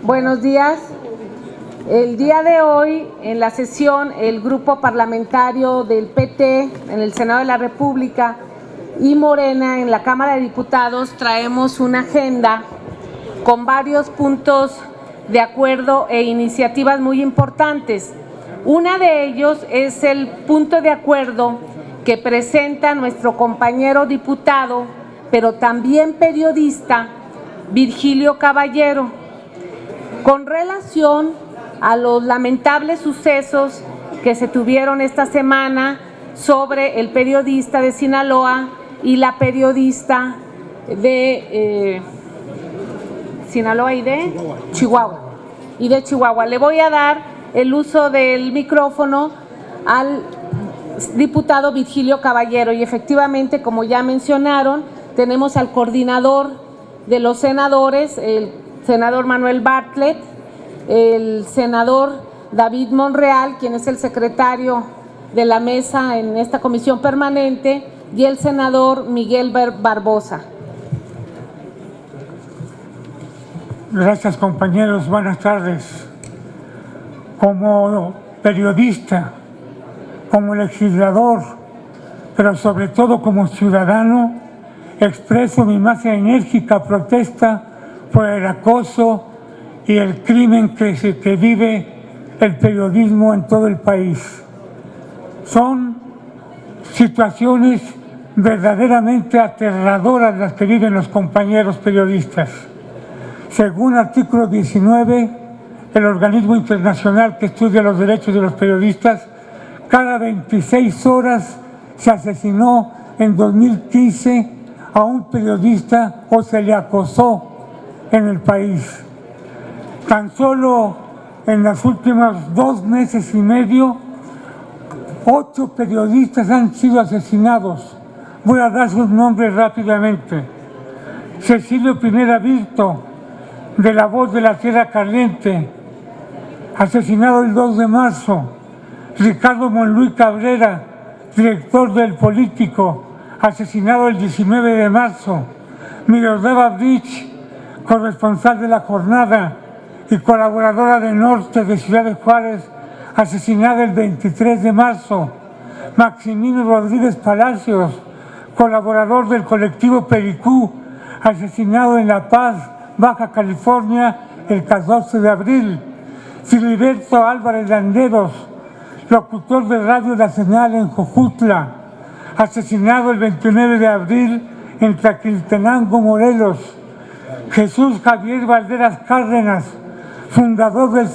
Buenos días. El día de hoy, en la sesión, el grupo parlamentario del PT en el Senado de la República y Morena en la Cámara de Diputados traemos una agenda con varios puntos de acuerdo e iniciativas muy importantes. Una de ellos es el punto de acuerdo que presenta nuestro compañero diputado, pero también periodista, Virgilio Caballero, con relación a los lamentables sucesos que se tuvieron esta semana sobre el periodista de Sinaloa y la periodista de Sinaloa y de Chihuahua. Le voy a dar el uso del micrófono al diputado Virgilio Caballero y efectivamente, como ya mencionaron, tenemos al coordinador de los senadores, el senador Manuel Bartlett, el senador David Monreal, quien es el secretario de la mesa en esta comisión permanente, y el senador Miguel Barbosa. Gracias, compañeros, buenas tardes. Como periodista, como legislador, pero sobre todo como ciudadano, expreso mi más enérgica protesta por el acoso y el crimen que vive el periodismo en todo el país. Son situaciones verdaderamente aterradoras las que viven los compañeros periodistas. Según artículo 19, el organismo internacional que estudia los derechos de los periodistas, cada 26 horas se asesinó en 2015 a un periodista o se le acosó en el país. Tan solo en los últimos 2 meses y medio, 8 periodistas han sido asesinados. Voy a dar sus nombres rápidamente. Cecilio Pineda Virto, de La Voz de la Tierra Caliente, asesinado el 2 de marzo. Ricardo Monluí Cabrera, director del Político, asesinado el 19 de marzo. Miroslava Bridge, corresponsal de La Jornada y colaboradora de Norte de Ciudad de Juárez, asesinada el 23 de marzo. Maximino Rodríguez Palacios, colaborador del colectivo Pericú, asesinado en La Paz, Baja California, el 14 de abril. Filiberto Álvarez Landeros, locutor de Radio Nacional en Jojutla, asesinado el 29 de abril en Tlaquiltenango, Morelos. Jesús Javier Valderas Cárdenas, fundador del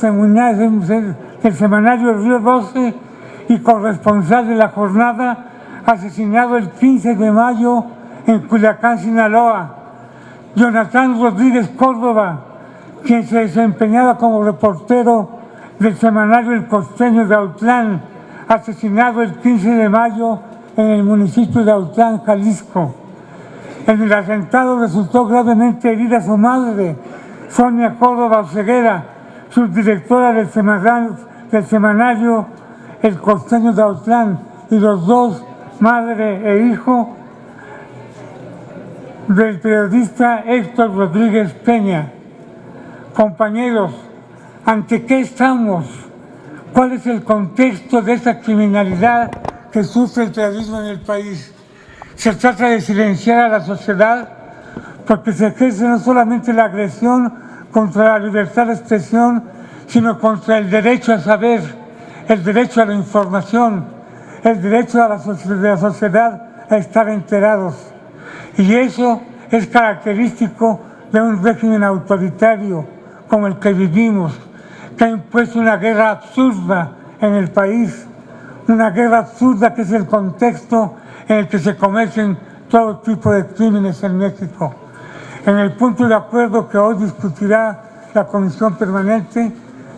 semanario Río 12 y corresponsal de La Jornada, asesinado el 15 de mayo en Culiacán, Sinaloa. Jonathan Rodríguez Córdoba, quien se desempeñaba como reportero del semanario El Costeño de Autlán, asesinado el 15 de mayo en el municipio de Autlán, Jalisco. En el atentado resultó gravemente herida su madre, Sonia Córdoba Oseguera, subdirectora del semanario El Costeño de Autlán, y los 2, madre e hijo, del periodista Héctor Rodríguez Peña. Compañeros, ¿ante qué estamos? ¿Cuál es el contexto de esta criminalidad que sufre el periodismo en el país? Se trata de silenciar a la sociedad porque se ejerce no solamente la agresión contra la libertad de expresión, sino contra el derecho a saber, el derecho a la información, el derecho de la sociedad a estar enterados. Y eso es característico de un régimen autoritario como el que vivimos, que ha impuesto una guerra absurda en el país, una guerra absurda que es el contexto en el que se cometen todo tipo de crímenes en México. En el punto de acuerdo que hoy discutirá la Comisión Permanente,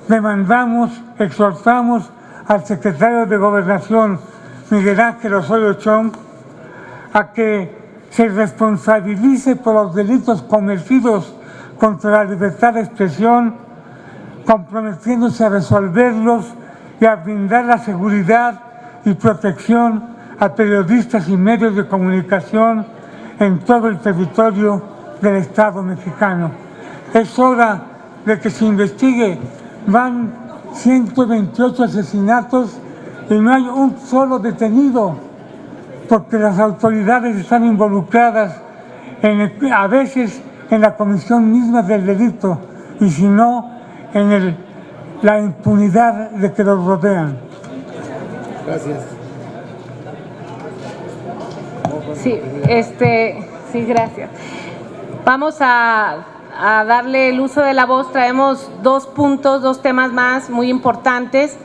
demandamos, exhortamos al secretario de Gobernación, Miguel Ángel Osorio Chong, a que se responsabilice por los delitos cometidos contra la libertad de expresión, comprometiéndose a resolverlos y a brindar la seguridad y protección a periodistas y medios de comunicación en todo el territorio del Estado mexicano. Es hora de que se investigue. Van 128 asesinatos y no hay un solo detenido, porque las autoridades están involucradas a veces en la comisión misma del delito y si no, en la impunidad de que los rodean. Gracias. Sí, gracias. Vamos a darle el uso de la voz. Traemos dos temas más muy importantes.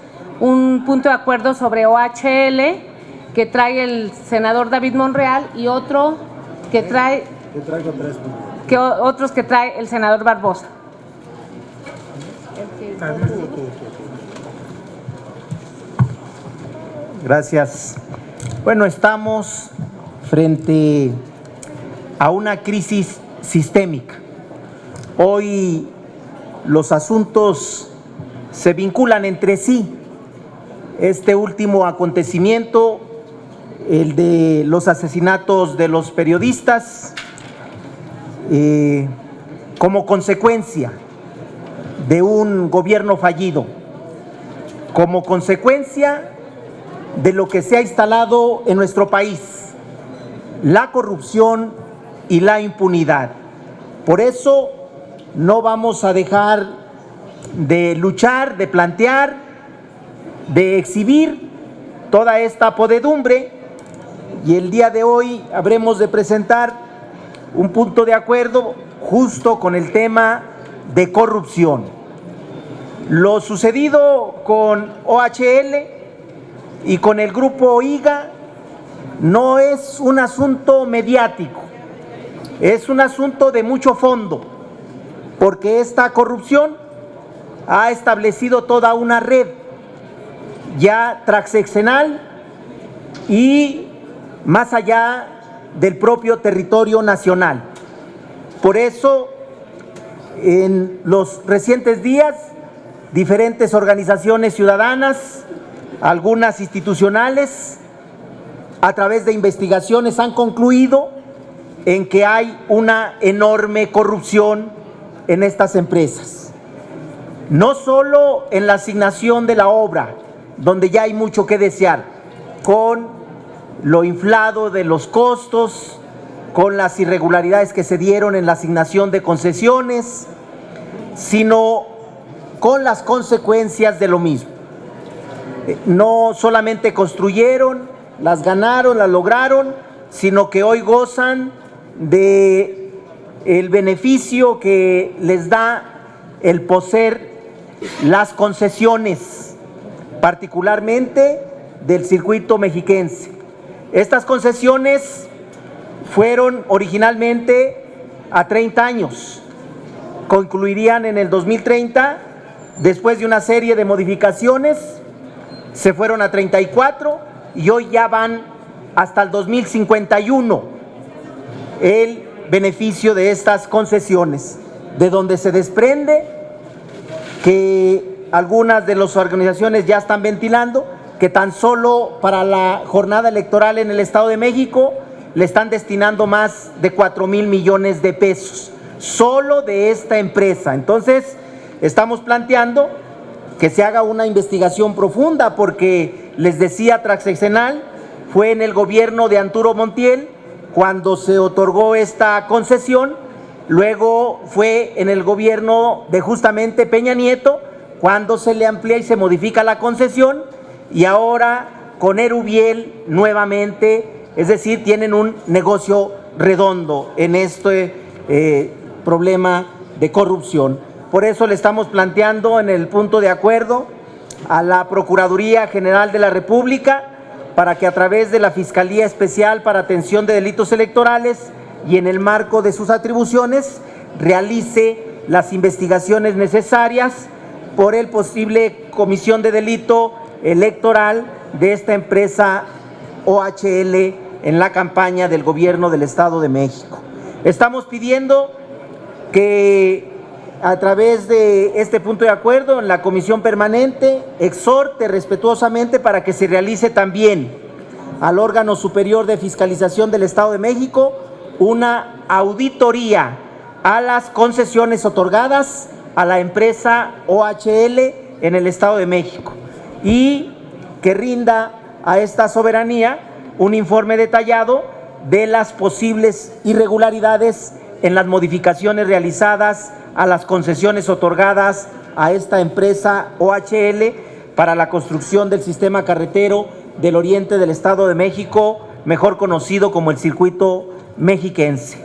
Un punto de acuerdo sobre OHL que trae el senador David Monreal y otro que trae otros que trae el senador Barbosa. Gracias. Bueno, estamos frente a una crisis sistémica. Hoy los asuntos se vinculan entre sí. Este último acontecimiento, el de los asesinatos de los periodistas, como consecuencia de un gobierno fallido, como consecuencia de lo que se ha instalado en nuestro país, la corrupción y la impunidad. Por eso no vamos a dejar de luchar, de plantear, de exhibir toda esta podredumbre, y el día de hoy habremos de presentar un punto de acuerdo justo con el tema de corrupción. Lo sucedido con OHL y con el grupo OIGA no es un asunto mediático, es un asunto de mucho fondo, porque esta corrupción ha establecido toda una red ya transeccional y más allá del propio territorio nacional. Por eso, en los recientes días, diferentes organizaciones ciudadanas, algunas institucionales, a través de investigaciones han concluido en que hay una enorme corrupción en estas empresas. No solo en la asignación de la obra, donde ya hay mucho que desear, con lo inflado de los costos, con las irregularidades que se dieron en la asignación de concesiones, sino con las consecuencias de lo mismo. No solamente construyeron, las ganaron, las lograron, sino que hoy gozan de el beneficio que les da el poseer las concesiones, particularmente del circuito mexiquense. Estas concesiones fueron originalmente a 30 años, concluirían en el 2030, después de una serie de modificaciones, se fueron a 34 y hoy ya van hasta el 2051 el beneficio de estas concesiones, de donde se desprende que algunas de las organizaciones ya están ventilando que tan solo para la jornada electoral en el Estado de México le están destinando más de 4,000 millones de pesos, solo de esta empresa. Entonces, estamos planteando que se haga una investigación profunda, porque les decía, transeccional, fue en el gobierno de Arturo Montiel cuando se otorgó esta concesión, luego fue en el gobierno de justamente Peña Nieto cuando se le amplía y se modifica la concesión, y ahora con Erubiel nuevamente, es decir, tienen un negocio redondo en este problema de corrupción. Por eso le estamos planteando en el punto de acuerdo a la Procuraduría General de la República para que a través de la Fiscalía Especial para Atención de Delitos Electorales y en el marco de sus atribuciones realice las investigaciones necesarias por el posible comisión de delito electoral de esta empresa OHL en la campaña del gobierno del Estado de México. Estamos pidiendo que a través de este punto de acuerdo en la comisión permanente exhorte respetuosamente para que se realice también al órgano superior de fiscalización del Estado de México una auditoría a las concesiones otorgadas a la empresa OHL en el Estado de México y que rinda a esta soberanía un informe detallado de las posibles irregularidades en las modificaciones realizadas a las concesiones otorgadas a esta empresa OHL para la construcción del sistema carretero del oriente del Estado de México, mejor conocido como el Circuito Mexiquense.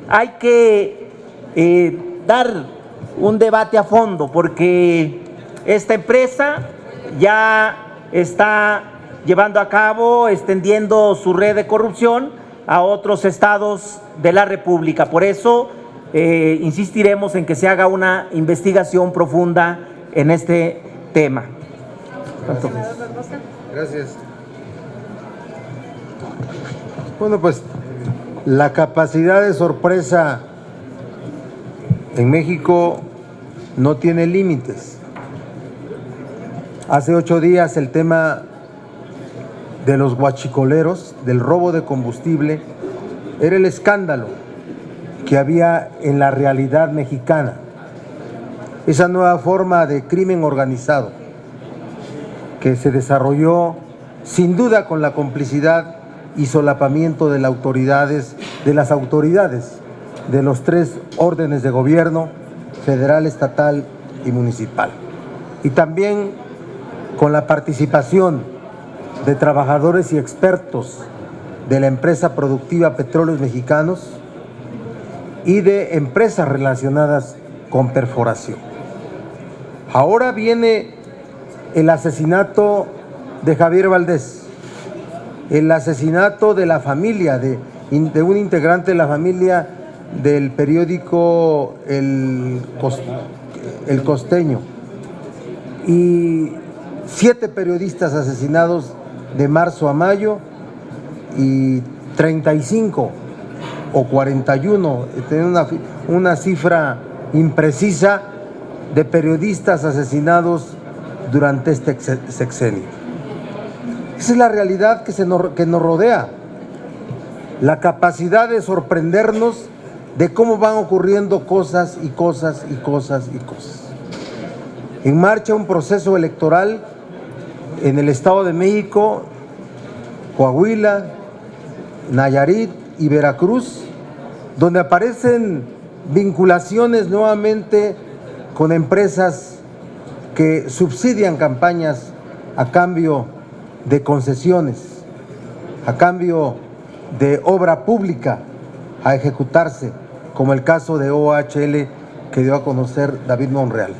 Hay que dar un debate a fondo porque esta empresa ya está llevando a cabo, extendiendo su red de corrupción a otros estados de la República. Por eso insistiremos en que se haga una investigación profunda en este tema. Gracias. Bueno, pues la capacidad de sorpresa en México no tiene límites. Hace 8 días el tema de los guachicoleros, del robo de combustible, era el escándalo que había en la realidad mexicana. Esa nueva forma de crimen organizado que se desarrolló sin duda con la complicidad y solapamiento de las autoridades de los 3 órdenes de gobierno, federal, estatal y municipal. Y también con la participación de trabajadores y expertos de la empresa productiva Petróleos Mexicanos y de empresas relacionadas con perforación. Ahora viene el asesinato de Javier Valdés, el asesinato de la familia, de un integrante de la familia del periódico El Costeño, y 7 periodistas asesinados de marzo a mayo y 35 o 41, tener una cifra imprecisa de periodistas asesinados durante este sexenio. Esa es la realidad que nos rodea, la capacidad de sorprendernos de cómo van ocurriendo cosas y cosas y cosas y cosas. En marcha un proceso electoral en el Estado de México, Coahuila, Nayarit y Veracruz, donde aparecen vinculaciones nuevamente con empresas que subsidian campañas a cambio de concesiones, a cambio de obra pública a ejecutarse, como el caso de OHL que dio a conocer David Monreal.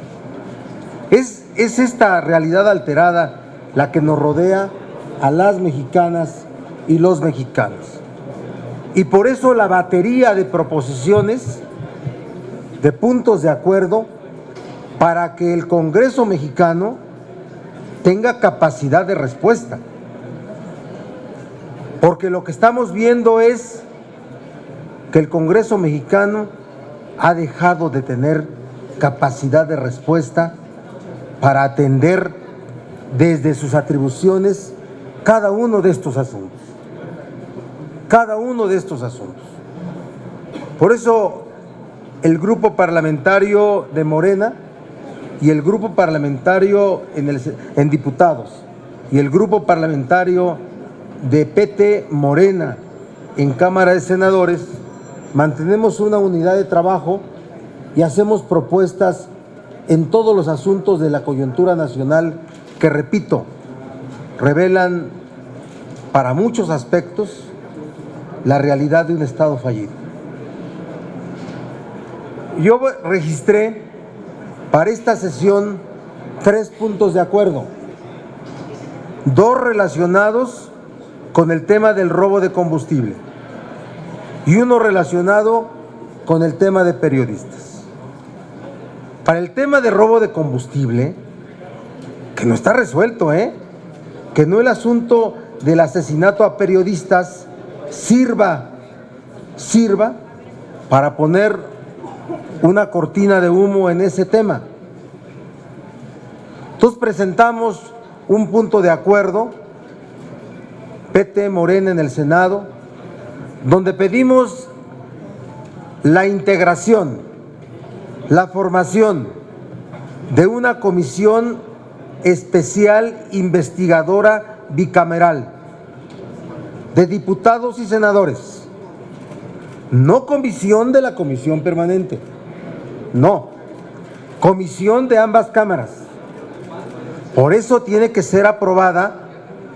Es esta realidad alterada la que nos rodea a las mexicanas y los mexicanos. Y por eso la batería de proposiciones, de puntos de acuerdo, para que el Congreso mexicano tenga capacidad de respuesta. Porque lo que estamos viendo es que el Congreso mexicano ha dejado de tener capacidad de respuesta para atender desde sus atribuciones cada uno de estos asuntos. Cada uno de estos asuntos. Por eso el grupo parlamentario de Morena y el grupo parlamentario en diputados y el grupo parlamentario de PT Morena en Cámara de Senadores mantenemos una unidad de trabajo y hacemos propuestas en todos los asuntos de la coyuntura nacional que, repito, revelan para muchos aspectos la realidad de un Estado fallido. Yo registré para esta sesión 3 puntos de acuerdo, 2 relacionados con el tema del robo de combustible y 1 relacionado con el tema de periodistas. Para el tema de robo de combustible, que no está resuelto, que no el asunto del asesinato a periodistas sirva para poner una cortina de humo en ese tema. Entonces presentamos un punto de acuerdo, PT Morena en el Senado, donde pedimos la integración la formación de una comisión especial investigadora bicameral de diputados y senadores, no comisión de la comisión permanente, no, comisión de ambas cámaras. Por eso tiene que ser aprobada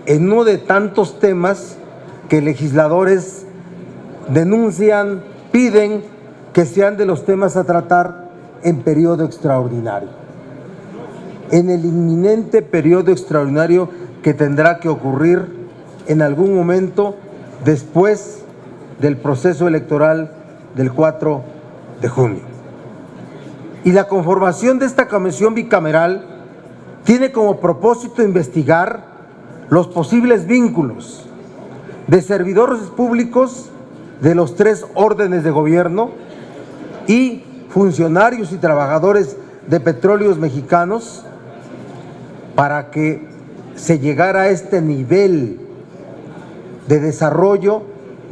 en uno de tantos temas que legisladores denuncian, piden que sean de los temas a tratar en periodo extraordinario, en el inminente periodo extraordinario que tendrá que ocurrir en algún momento después del proceso electoral del 4 de junio. Y la conformación de esta comisión bicameral tiene como propósito investigar los posibles vínculos de servidores públicos de los 3 órdenes de gobierno y funcionarios y trabajadores de Petróleos Mexicanos para que se llegara a este nivel de desarrollo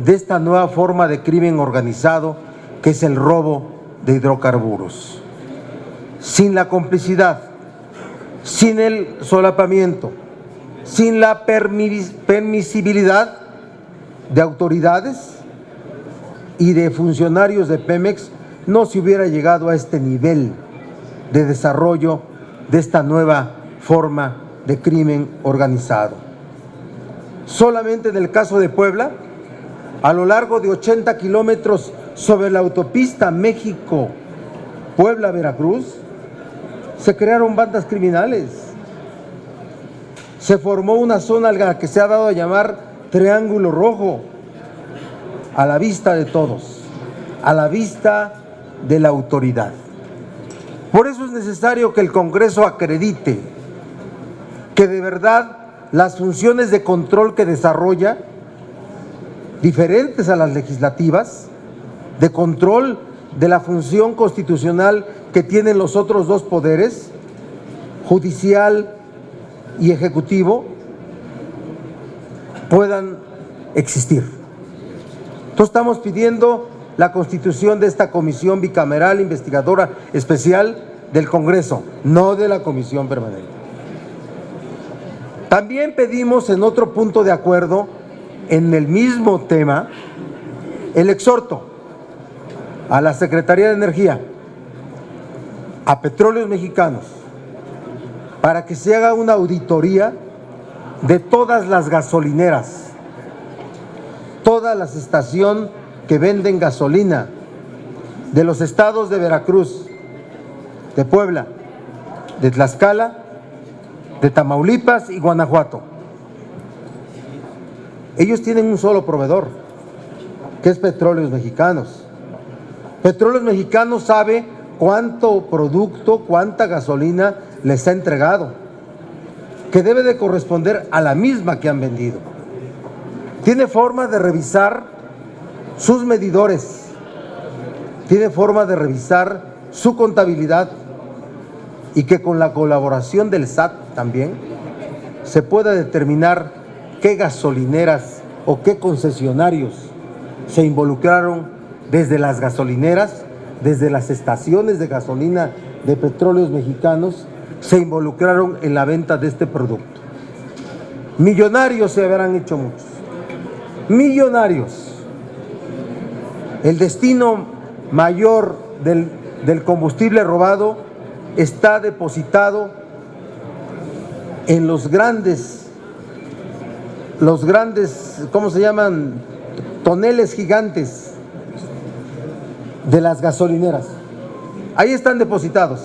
de esta nueva forma de crimen organizado que es el robo de hidrocarburos. Sin la complicidad, sin el solapamiento, sin la permisibilidad de autoridades y de funcionarios de Pemex, no se hubiera llegado a este nivel de desarrollo de esta nueva forma de crimen organizado. Solamente en el caso de Puebla, a lo largo de 80 kilómetros sobre la autopista México-Puebla-Veracruz, se crearon bandas criminales. Se formó una zona a la que se ha dado a llamar Triángulo Rojo, a la vista de todos, a la vista de la autoridad. Por eso es necesario que el Congreso acredite que de verdad las funciones de control que desarrolla, diferentes a las legislativas, de control de la función constitucional que tienen los otros 2 poderes, judicial y ejecutivo, puedan existir. Entonces estamos pidiendo la constitución de esta comisión bicameral investigadora especial del Congreso, no de la comisión permanente. También pedimos en otro punto de acuerdo, en el mismo tema, el exhorto a la Secretaría de Energía, a Petróleos Mexicanos, para que se haga una auditoría de todas las gasolineras, todas las estaciones que venden gasolina de los estados de Veracruz, de Puebla, de Tlaxcala, de Tamaulipas y Guanajuato. Ellos tienen un solo proveedor, que es Petróleos Mexicanos. Petróleos Mexicanos sabe cuánto producto, cuánta gasolina les ha entregado, que debe de corresponder a la misma que han vendido. Tiene forma de revisar sus medidores, tiene forma de revisar su contabilidad y que con la colaboración del SAT también se pueda determinar qué gasolineras o qué concesionarios se involucraron desde las gasolineras, desde las estaciones de gasolina de Petróleos Mexicanos, se involucraron en la venta de este producto. Millonarios se habrán hecho muchos, millonarios. El destino mayor del combustible robado está depositado en los grandes, ¿cómo se llaman? Toneles gigantes de las gasolineras. Ahí están depositados.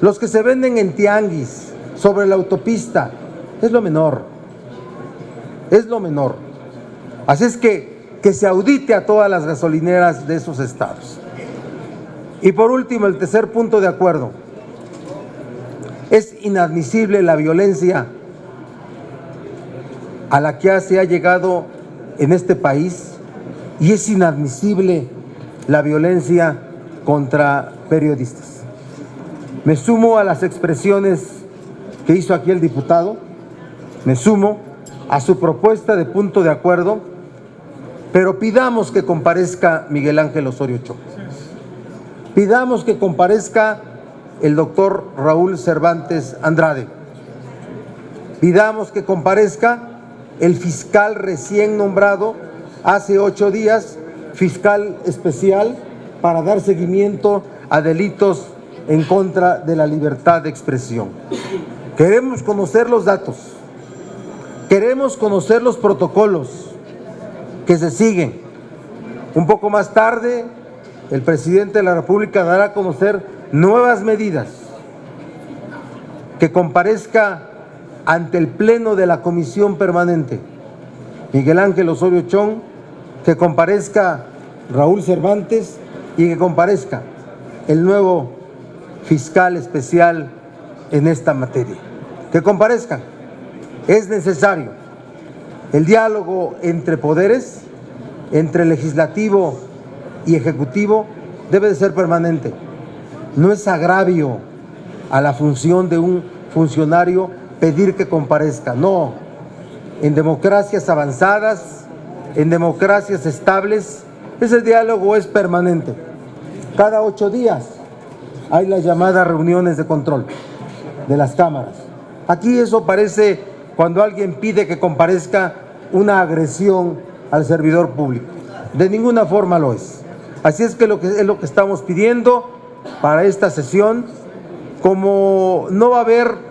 Los que se venden en tianguis, sobre la autopista, es lo menor. Es lo menor. Así es que se audite a todas las gasolineras de esos estados. Y por último, el tercer punto de acuerdo. Es inadmisible la violencia a la que se ha llegado en este país y es inadmisible la violencia contra periodistas. Me sumo a las expresiones que hizo aquí el diputado, me sumo a su propuesta de punto de acuerdo, pero pidamos que comparezca Miguel Ángel Osorio Chong. Pidamos que comparezca el doctor Raúl Cervantes Andrade. Pidamos que comparezca el fiscal recién nombrado hace 8 días, fiscal especial para dar seguimiento a delitos en contra de la libertad de expresión. Queremos conocer los datos, queremos conocer los protocolos que se siguen. Un poco más tarde, el presidente de la República dará a conocer nuevas medidas. Que comparezca ante el Pleno de la Comisión Permanente Miguel Ángel Osorio Chong, que comparezca Raúl Cervantes y que comparezca el nuevo fiscal especial en esta materia. Que comparezcan. Es necesario. El diálogo entre poderes, entre legislativo y ejecutivo, debe de ser permanente. No es agravio a la función de un funcionario pedir que comparezca, no. En democracias avanzadas, en democracias estables, ese diálogo es permanente. Cada 8 días hay las llamadas reuniones de control de las cámaras. Aquí eso parece, cuando alguien pide que comparezca, una agresión al servidor público. De ninguna forma lo es. Así es que es lo que estamos pidiendo para esta sesión. Como no va a haber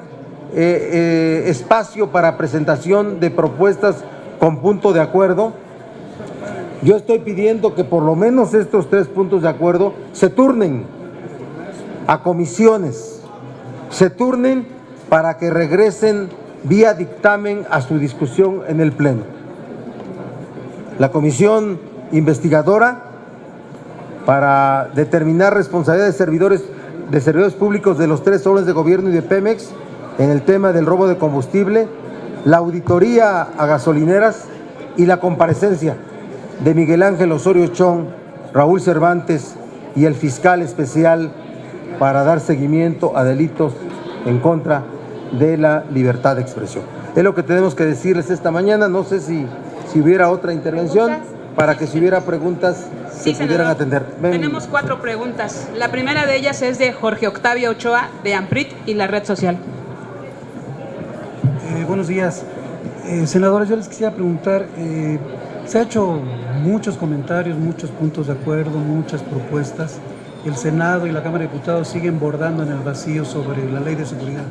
espacio para presentación de propuestas con punto de acuerdo, yo estoy pidiendo que por lo menos estos 3 puntos de acuerdo se turnen a comisiones, se turnen para que regresen vía dictamen a su discusión en el Pleno. La comisión investigadora para determinar responsabilidades de servidores públicos de los 3 órdenes de gobierno y de Pemex en el tema del robo de combustible, la auditoría a gasolineras y la comparecencia de Miguel Ángel Osorio Chong, Raúl Cervantes y el fiscal especial para dar seguimiento a delitos en contra de la libertad de expresión. Es lo que tenemos que decirles esta mañana. No sé si hubiera otra intervención, para que si hubiera preguntas se pudieran atender. Tenemos 4 preguntas. La primera de ellas es de Jorge Octavio Ochoa, de AMPRIT y la Red Social. Buenos días. Senadores, yo les quisiera preguntar, se ha hecho muchos comentarios, muchos puntos de acuerdo, muchas propuestas. El Senado y la Cámara de Diputados siguen bordando en el vacío sobre la Ley de Seguridad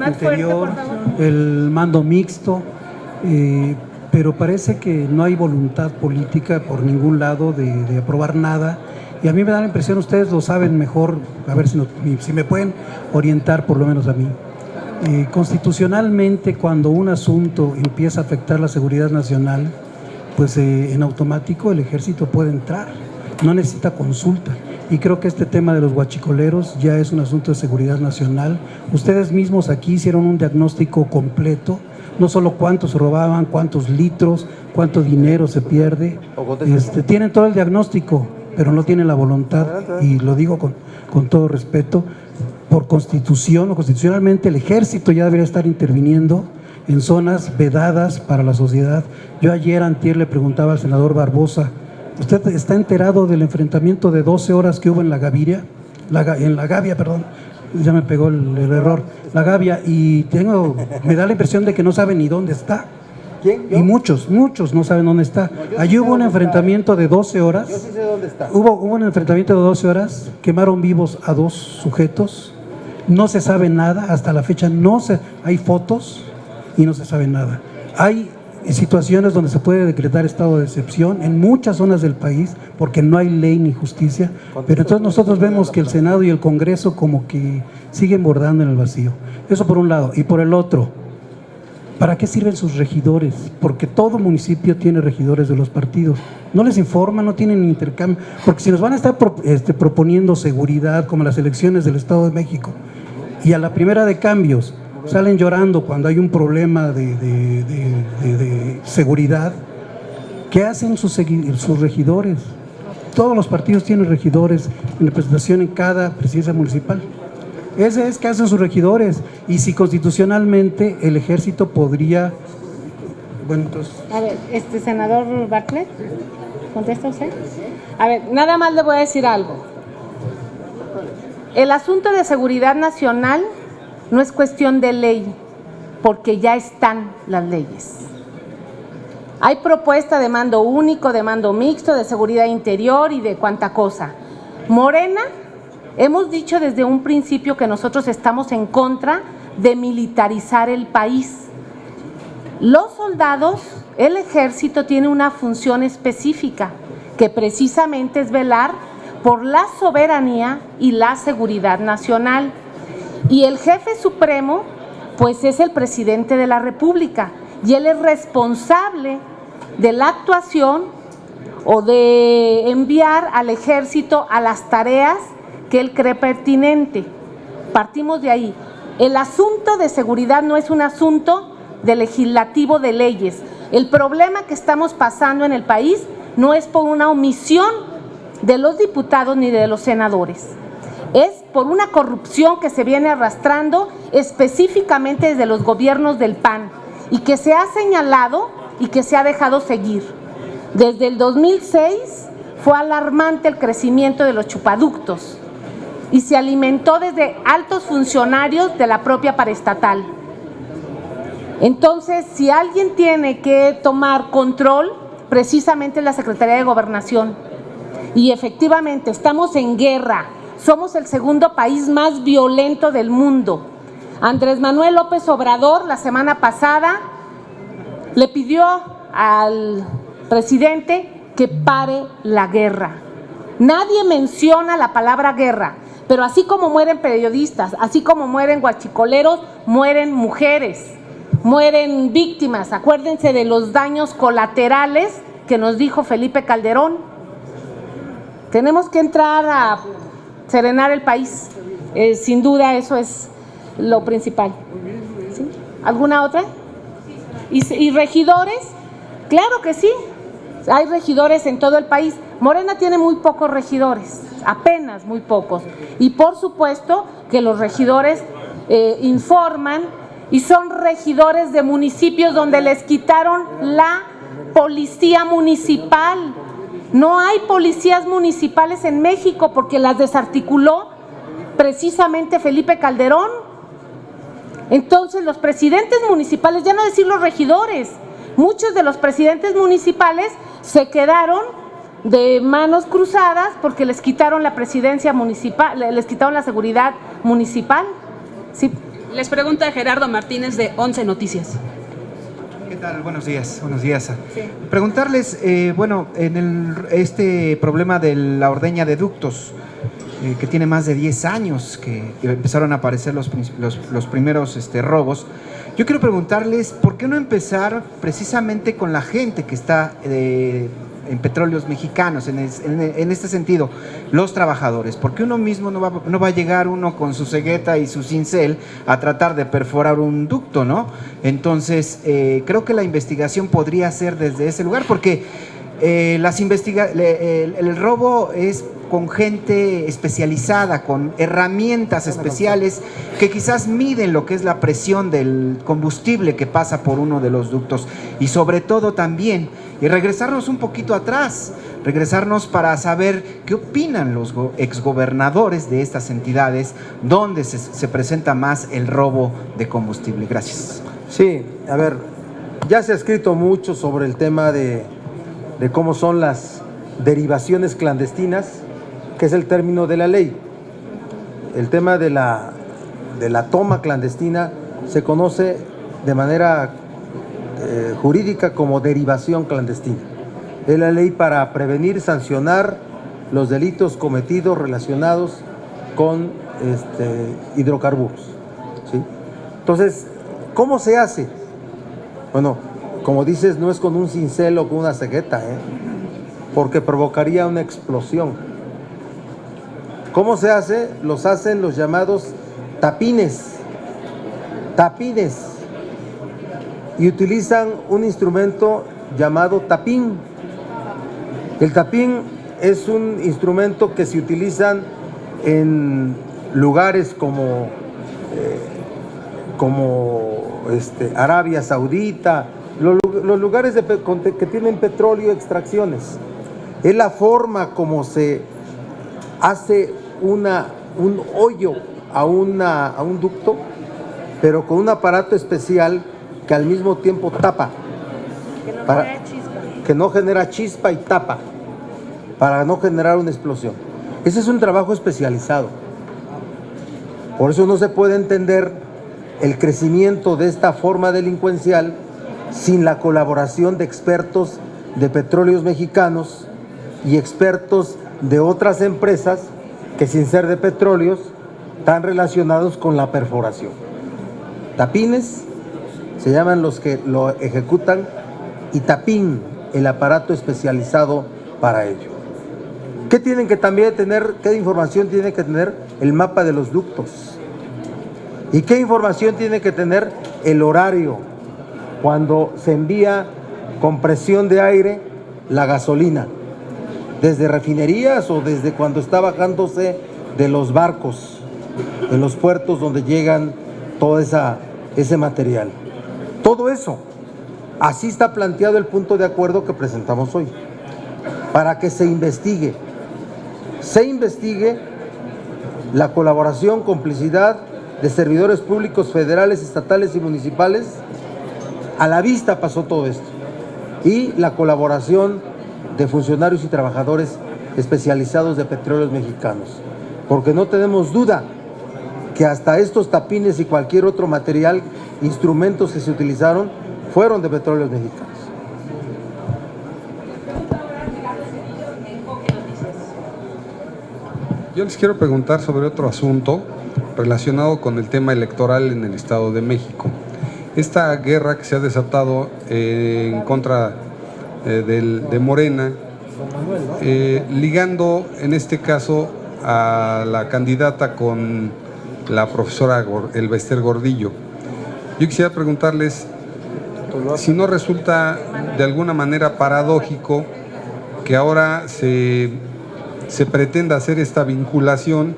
Interior, el mando mixto, pero parece que no hay voluntad política por ningún lado de aprobar nada. Y a mí me da la impresión, ustedes lo saben mejor, a ver si me pueden orientar por lo menos a mí. Constitucionalmente, cuando un asunto empieza a afectar la seguridad nacional, pues en automático el ejército puede entrar, no necesita consulta. Y creo que este tema de los huachicoleros ya es un asunto de seguridad nacional. Ustedes mismos aquí hicieron un diagnóstico completo, no solo cuántos robaban, cuántos litros, cuánto dinero se pierde. Tienen todo el diagnóstico, pero no tienen la voluntad, y lo digo con todo respeto. Por constitución o constitucionalmente el ejército ya debería estar interviniendo en zonas vedadas para la sociedad. Yo antier le preguntaba al senador Barbosa, ¿usted está enterado del enfrentamiento de 12 horas que hubo en la Gaviria? En la Gavia, perdón, ya me pegó el error, la Gavia, y me da la impresión de que no sabe ni dónde está. ¿Quién? ¿Yo? Y muchos no saben dónde está. Allí hubo un enfrentamiento de 12 horas. Yo sí sé dónde está. Hubo un enfrentamiento de 12 horas, quemaron vivos a 2 sujetos, no se sabe nada, hasta la fecha hay fotos y no se sabe nada. Hay situaciones donde se puede decretar estado de excepción en muchas zonas del país porque no hay ley ni justicia, pero entonces nosotros vemos que el Senado y el Congreso como que siguen bordando en el vacío. Eso por un lado. Y por el otro, ¿para qué sirven sus regidores? Porque todo municipio tiene regidores de los partidos. No les informan, no tienen intercambio, porque si nos van a estar proponiendo seguridad como las elecciones del Estado de México, y a la primera de cambios salen llorando cuando hay un problema de seguridad, ¿qué hacen sus regidores? Todos los partidos tienen regidores en representación en cada presidencia municipal. Ese es que hacen sus regidores. Y si constitucionalmente el ejército podría... Bueno, entonces... A ver, senador Bartlett, ¿contesta usted? A ver, nada más le voy a decir algo. el asunto de seguridad nacional no es cuestión de ley, porque ya están las leyes. Hay propuesta de mando único, de mando mixto, de seguridad interior y de cuánta cosa. Morena, hemos dicho desde un principio que nosotros estamos en contra de militarizar el país. Los soldados, el ejército tiene una función específica, que precisamente es velar por la soberanía y la seguridad nacional. Y el jefe supremo, pues es el presidente de la República, y él es responsable de la actuación o de enviar al ejército a las tareas que él cree pertinente. Partimos de ahí. El asunto de seguridad no es un asunto de legislativo de leyes. El problema que estamos pasando en el país no es por una omisión de los diputados ni de los senadores. Es por una corrupción que se viene arrastrando específicamente desde los gobiernos del PAN y que se ha señalado y que se ha dejado seguir. Desde el 2006 fue alarmante el crecimiento de los chupaductos y se alimentó desde altos funcionarios de la propia paraestatal. Entonces, si alguien tiene que tomar control, precisamente es la Secretaría de Gobernación. Y efectivamente, estamos en guerra. Somos el segundo país más violento del mundo. Andrés Manuel López Obrador, la semana pasada, le pidió al presidente que pare la guerra. Nadie menciona la palabra guerra, pero así como mueren periodistas, así como mueren guachicoleros, mueren mujeres, mueren víctimas. Acuérdense de los daños colaterales que nos dijo Felipe Calderón. Tenemos que entrar a serenar el país. Sin duda eso es lo principal. ¿Sí? ¿Alguna otra? ¿Y regidores? Claro que sí. Hay regidores en todo el país. Morena tiene muy pocos regidores, apenas muy pocos. Y por supuesto que los regidores informan y son regidores de municipios donde les quitaron la policía municipal. No hay policías municipales en México porque las desarticuló precisamente Felipe Calderón. Entonces los presidentes municipales, ya no decir los regidores, muchos de los presidentes municipales se quedaron de manos cruzadas porque les quitaron la presidencia municipal, les quitaron la seguridad municipal. Sí. Les pregunta Gerardo Martínez de 11 Noticias. ¿Qué tal? Buenos días, buenos días. Sí. Preguntarles, bueno, en este problema de la ordeña de ductos, que tiene más de 10 años que empezaron a aparecer los primeros robos, yo quiero preguntarles, ¿por qué no empezar precisamente con la gente que está en Petróleos Mexicanos, en este sentido, los trabajadores? Porque uno mismo no va a llegar uno con su cegueta y su cincel a tratar de perforar un ducto, ¿no? Entonces, creo que la investigación podría ser desde ese lugar, porque el robo es con gente especializada, con herramientas especiales que quizás miden lo que es la presión del combustible que pasa por uno de los ductos, y sobre todo también, y regresarnos un poquito atrás, regresarnos para saber qué opinan los exgobernadores de estas entidades donde se presenta más el robo de combustible. Gracias. Sí, a ver, ya se ha escrito mucho sobre el tema de cómo son las derivaciones clandestinas, que es el término de la ley. El tema de la toma clandestina se conoce de manera jurídica como derivación clandestina. Es la ley para prevenir, sancionar los delitos cometidos relacionados con hidrocarburos, ¿sí? Entonces, ¿cómo se hace? Bueno, como dices, no es con un cincel o con una cegueta, porque provocaría una explosión. ¿Cómo se hace? Los hacen los llamados tapines, y utilizan un instrumento llamado tapín. El tapín es un instrumento que se utilizan en lugares como Arabia Saudita, los lugares que tienen petróleo, extracciones. Es la forma como se hace una un hoyo a un ducto, pero con un aparato especial que al mismo tiempo tapa. Que no genera chispa y tapa, para no generar una explosión. Ese es un trabajo especializado. Por eso no se puede entender el crecimiento de esta forma delincuencial sin la colaboración de expertos de Petróleos Mexicanos y expertos de otras empresas que, sin ser de petróleos, están relacionados con la perforación. Tapines se llaman los que lo ejecutan, y Tapín, el aparato especializado para ello. ¿Qué tienen que también tener? ¿Qué información tiene que tener? El mapa de los ductos. ¿Y qué información tiene que tener? El horario, cuando se envía con presión de aire la gasolina, desde refinerías o desde cuando está bajándose de los barcos, de los puertos donde llegan todo ese material. Todo eso. Así está planteado el punto de acuerdo que presentamos hoy, para que se investigue la colaboración, complicidad de servidores públicos federales, estatales y municipales. A la vista pasó todo esto, y la colaboración de funcionarios y trabajadores especializados de Petróleos Mexicanos, porque no tenemos duda que hasta estos tapines y cualquier otro material, instrumentos que se utilizaron, fueron de Petróleos Mexicanos. Yo les quiero preguntar sobre otro asunto relacionado con el tema electoral en el Estado de México. Esta guerra que se ha desatado en contra de Morena, ligando en este caso a la candidata con la profesora Elbester Gordillo. Yo quisiera preguntarles si no resulta de alguna manera paradójico que ahora se pretenda hacer esta vinculación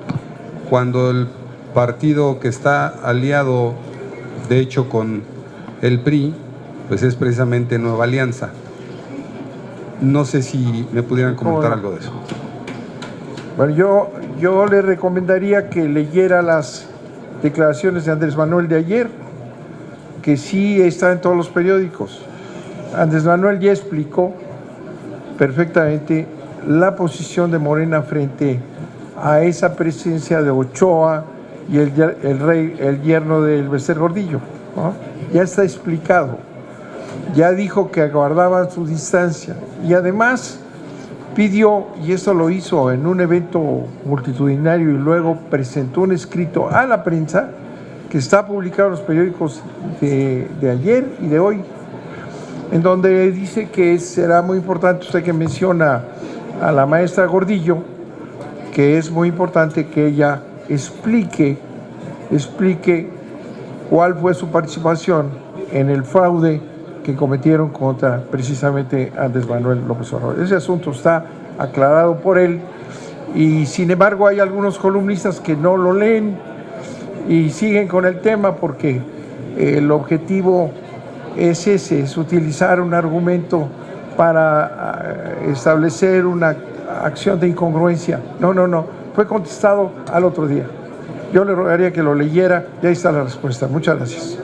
cuando el partido que está aliado, de hecho, con el PRI, pues es precisamente Nueva Alianza. No sé si me pudieran comentar algo de eso. Bueno, yo le recomendaría que leyera las declaraciones de Andrés Manuel de ayer, que sí está en todos los periódicos. Andrés Manuel ya explicó perfectamente la posición de Morena frente a esa presencia de Ochoa y el yerno de Elbester Gordillo, ¿no? Ya está explicado. Ya dijo que aguardaban su distancia, y además pidió, y esto lo hizo en un evento multitudinario y luego presentó un escrito a la prensa que está publicado en los periódicos de ayer y de hoy, en donde dice que será muy importante, usted que menciona a la maestra Gordillo, que es muy importante que ella explique cuál fue su participación en el fraude que cometieron contra precisamente Andrés Manuel López Obrador. Ese asunto está aclarado por él, y sin embargo hay algunos columnistas que no lo leen y siguen con el tema, porque el objetivo es ese, es utilizar un argumento para establecer una acción de incongruencia. No, fue contestado al otro día. Yo le rogaría que lo leyera, y ahí está la respuesta. Muchas gracias.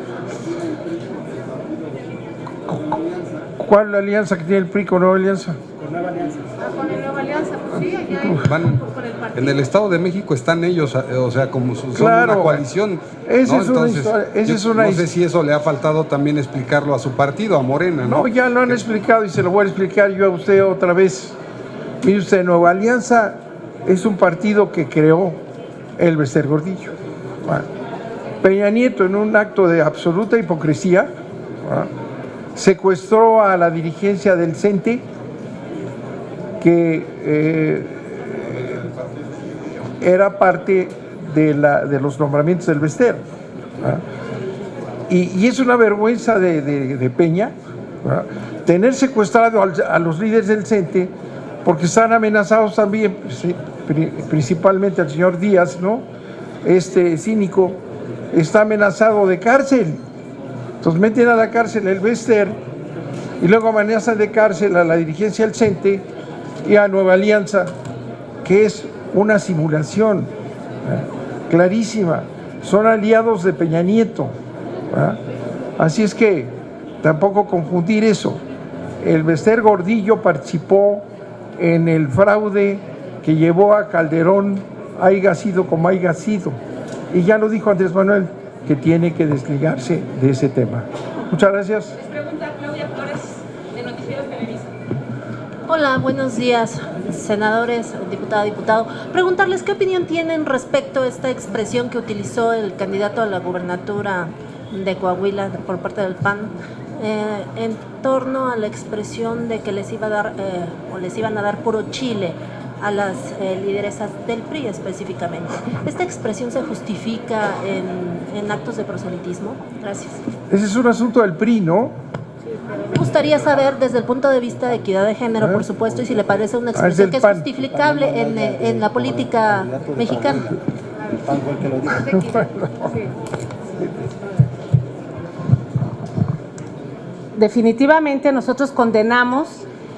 ¿Cuál la alianza que tiene el PRI con Nueva Alianza? Con Nueva Alianza. Con el Nueva Alianza, pues sí, allá En el Estado de México están ellos, o sea, como son claro, una coalición. Esa ¿no? es una historia. No sé si eso le ha faltado también explicarlo a su partido, a Morena. No, ya lo han explicado, y se lo voy a explicar yo a usted otra vez. Mire usted, Nueva Alianza es un partido que creó Elbester Gordillo. Bueno, Peña Nieto, en un acto de absoluta hipocresía, secuestró a la dirigencia del CENTE, que era parte de los nombramientos del Elbester. Y es una vergüenza de Peña tener secuestrado a los líderes del CENTE, porque están amenazados también, principalmente al señor Díaz, ¿no? Este cínico está amenazado de cárcel. Entonces meten a la cárcel el Elbester, y luego amenazan de cárcel a la dirigencia del CENTE y a Nueva Alianza, que es una simulación. clarísima. Son aliados de Peña Nieto. Así es que tampoco confundir eso. El Bester Gordillo participó en el fraude que llevó a Calderón, haya sido como haya sido. Y ya lo dijo Andrés Manuel, que tiene que desligarse de ese tema. Muchas gracias. Pregunta Claudia Flores, de Noticiero Televisa. Hola, buenos días, senadores, diputado. Preguntarles qué opinión tienen respecto a esta expresión que utilizó el candidato a la gubernatura de Coahuila por parte del PAN en torno a la expresión de que les iba a dar o les iban a dar puro chile a las lideresas del PRI específicamente. ¿Esta expresión se justifica en actos de proselitismo? Gracias. Ese es un asunto del PRI, ¿no? Me gustaría saber desde el punto de vista de equidad de género, por supuesto, y si le parece una expresión que es justificable en la política mexicana. Definitivamente nosotros condenamos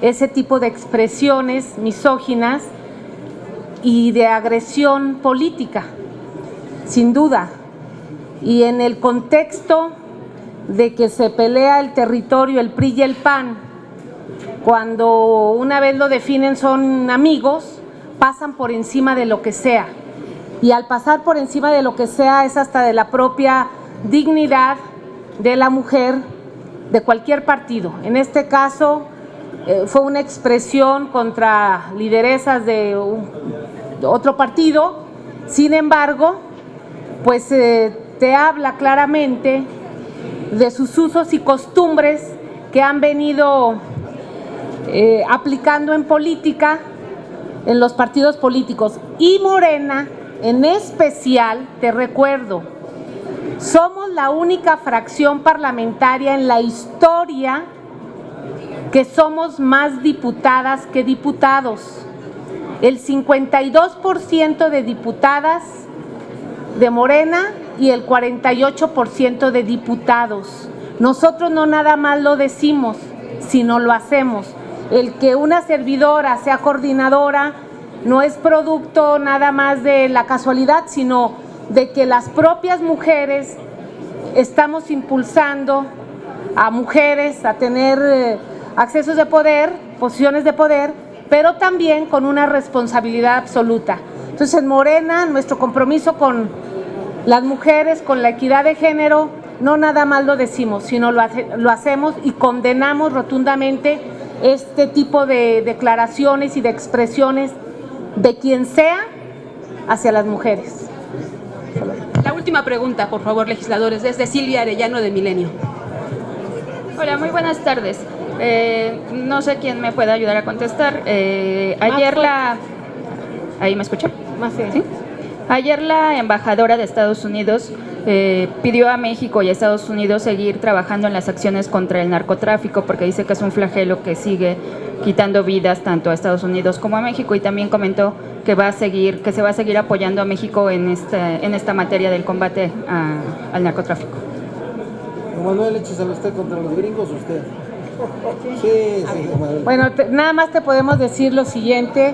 ese tipo de expresiones misóginas y de agresión política, sin duda. Y en el contexto de que se pelea el territorio, el PRI y el PAN, cuando una vez lo definen son amigos, pasan por encima de lo que sea. Y al pasar por encima de lo que sea es hasta de la propia dignidad de la mujer de cualquier partido. En este caso fue una expresión contra lideresas de otro partido. Sin embargo, pues te habla claramente de sus usos y costumbres que han venido aplicando en política, en los partidos políticos. Y Morena, en especial, te recuerdo, somos la única fracción parlamentaria en la historia que somos más diputadas que diputados. El 52% de diputadas de Morena y el 48% de diputados. Nosotros no nada más lo decimos, sino lo hacemos. El que una servidora sea coordinadora no es producto nada más de la casualidad, sino de que las propias mujeres estamos impulsando a mujeres a tener accesos de poder, posiciones de poder, pero también con una responsabilidad absoluta. Entonces, en Morena, nuestro compromiso con las mujeres, con la equidad de género, no nada más lo decimos, sino lo hacemos y condenamos rotundamente este tipo de declaraciones y de expresiones de quien sea hacia las mujeres. La última pregunta, por favor, legisladores, desde Silvia Arellano de Milenio. Hola, muy buenas tardes. No sé quién me puede ayudar a contestar. Ayer ¿Ahí me escucha? ¿Sí? Ayer la embajadora de Estados Unidos pidió a México y a Estados Unidos seguir trabajando en las acciones contra el narcotráfico porque dice que es un flagelo que sigue quitando vidas tanto a Estados Unidos como a México, y también comentó que se va a seguir apoyando a México en esta materia del combate al narcotráfico. Manuel, écheselo usted contra los gringos, usted. Sí, Manuel. Bueno, nada más te podemos decir lo siguiente.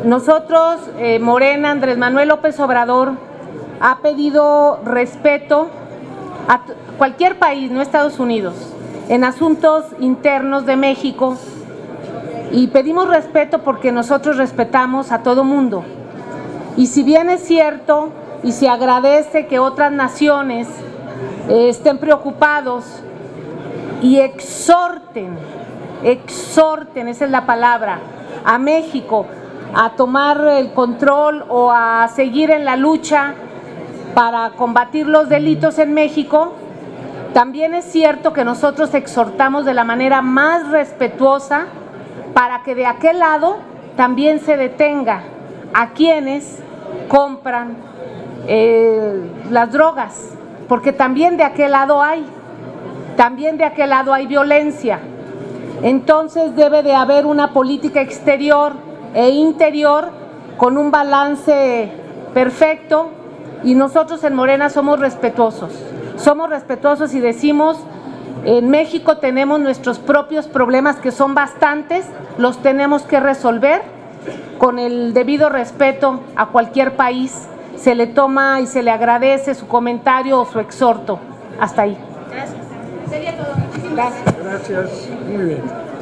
Nosotros, Morena, Andrés Manuel López Obrador, ha pedido respeto a cualquier país, no Estados Unidos, en asuntos internos de México, y pedimos respeto porque nosotros respetamos a todo mundo. Y si bien es cierto y se agradece que otras naciones estén preocupados y exhorten, esa es la palabra, a México a tomar el control o a seguir en la lucha para combatir los delitos en México, también es cierto que nosotros exhortamos de la manera más respetuosa para que de aquel lado también se detenga a quienes compran las drogas, porque también de aquel lado hay violencia. Entonces debe de haber una política exterior e interior con un balance perfecto, y nosotros en Morena somos respetuosos y decimos, en México tenemos nuestros propios problemas que son bastantes, los tenemos que resolver, con el debido respeto a cualquier país, se le toma y se le agradece su comentario o su exhorto. Hasta ahí. Gracias. Sería todo. Gracias. Gracias. Muy bien.